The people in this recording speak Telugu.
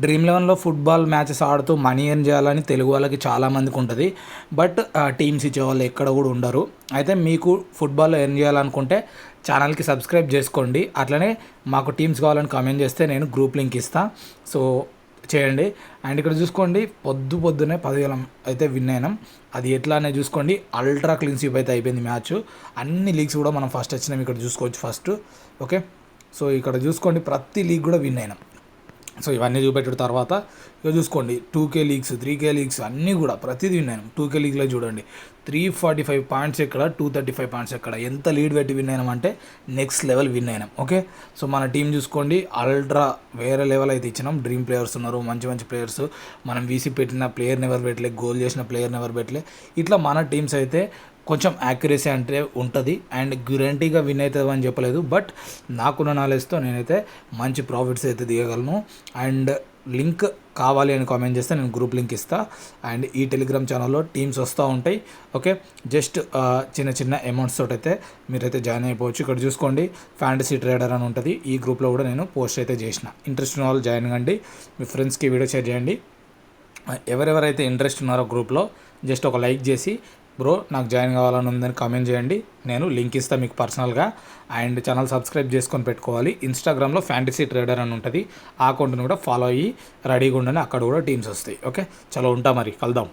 డ్రీమ్ లెవెన్లో ఫుట్బాల్ మ్యాచెస్ ఆడుతూ మనీ ఎర్న్ చేయాలని తెలుగు వాళ్ళకి చాలామందికి ఉంటుంది. బట్ టీమ్స్ ఇచ్చేవాళ్ళు ఎక్కడ కూడా ఉండరు. అయితే మీకు ఫుట్బాల్లో ఎర్న్ చేయాలనుకుంటే ఛానల్కి సబ్స్క్రైబ్ చేసుకోండి. అట్లనే మాకు టీమ్స్ కావాలని కామెంట్ చేస్తే నేను గ్రూప్ లింక్ ఇస్తాను. సో చేయండి. అండ్ ఇక్కడ చూసుకోండి, పొద్దునే 10,000 అయితే విన్ అయినాం. అది ఎట్లా అనేది చూసుకోండి. అల్ట్రా క్లీన్ స్వీప్ అయితే అయిపోయింది మ్యాచ్. అన్ని లీగ్స్ కూడా మనం ఫస్ట్ వచ్చినాం. ఇక్కడ చూసుకోవచ్చు ఫస్ట్. ఓకే, సో ఇక్కడ చూసుకోండి, ప్రతి లీగ్ కూడా విన్ అయినాం. సో ఇవన్నీ చూపెట్టిన తర్వాత ఇక చూసుకోండి, 2K లీగ్స్, 3K లీగ్స్ అన్నీ కూడా ప్రతిదీ విన్నాను. 2K లీగ్లో చూడండి 345 పాయింట్స్ ఎక్కడ, 235 పాయింట్స్ ఎక్కడ, ఎంత లీడ్ పెట్టి విన్ అయినామంటే నెక్స్ట్ లెవెల్ విన్ అయినాం. ఓకే, సో మన టీం చూసుకోండి, అల్ట్రా వేరే లెవెల్ అయితే ఇచ్చినాం. డ్రీమ్ ప్లేయర్స్ ఉన్నారు, మంచి మంచి ప్లేయర్స్. మనం వీసీ పెట్టిన ప్లేయర్ని ఎవరు పెట్టలే, గోల్ చేసిన ప్లేయర్ని ఎవరు పెట్టలే. ఇట్లా మన టీమ్స్ అయితే కొంచెం యాక్యురసీ అంటే ఉంటుంది. అండ్ గ్యారంటీగా విన్ అవుతుంది అని చెప్పలేదు, బట్ నాకున్న నాలెడ్జ్తో నేనైతే మంచి ప్రాఫిట్స్ అయితే తీయగలను. అండ్ లింక్ కావాలి అని కామెంట్ చేస్తే నేను గ్రూప్ లింక్ ఇస్తాను. అండ్ ఈ టెలిగ్రామ్ ఛానల్లో టీమ్స్ వస్తూ ఉంటాయి. ఓకే, జస్ట్ చిన్న అమౌంట్స్ తోటి అయితే మీరైతే జాయిన్ అయిపోవచ్చు. ఇక్కడ చూసుకోండి, ఫ్యాంటసీ ట్రేడర్ అని ఉంటుంది. ఈ గ్రూప్లో కూడా నేను పోస్ట్ అయితే చేసిన. ఇంట్రెస్ట్ ఉన్న వాళ్ళు జాయిన్ కండి, మీ ఫ్రెండ్స్కి వీడియో షేర్ చేయండి. ఎవరెవరైతే ఇంట్రెస్ట్ ఉన్నారో గ్రూప్లో జస్ట్ ఒక లైక్ చేసి బ్రో నాకు జాయిన్ కావాలని ఉందని కామెంట్ చేయండి. నేను లింక్ ఇస్తాను మీకు పర్సనల్గా. అండ్ ఛానల్ సబ్స్క్రైబ్ చేసుకొని పెట్టుకోవాలి. ఇన్స్టాగ్రామ్లో ఫ్యాంటసీ ట్రేడర్ అని ఉంటుంది, ఆ అకౌంట్ని కూడా ఫాలో అయ్యి రెడీగా ఉండని, అక్కడ కూడా టీమ్స్ వస్తాయి. ఓకే, చలో ఉంటా, మరి కలుద్దాం.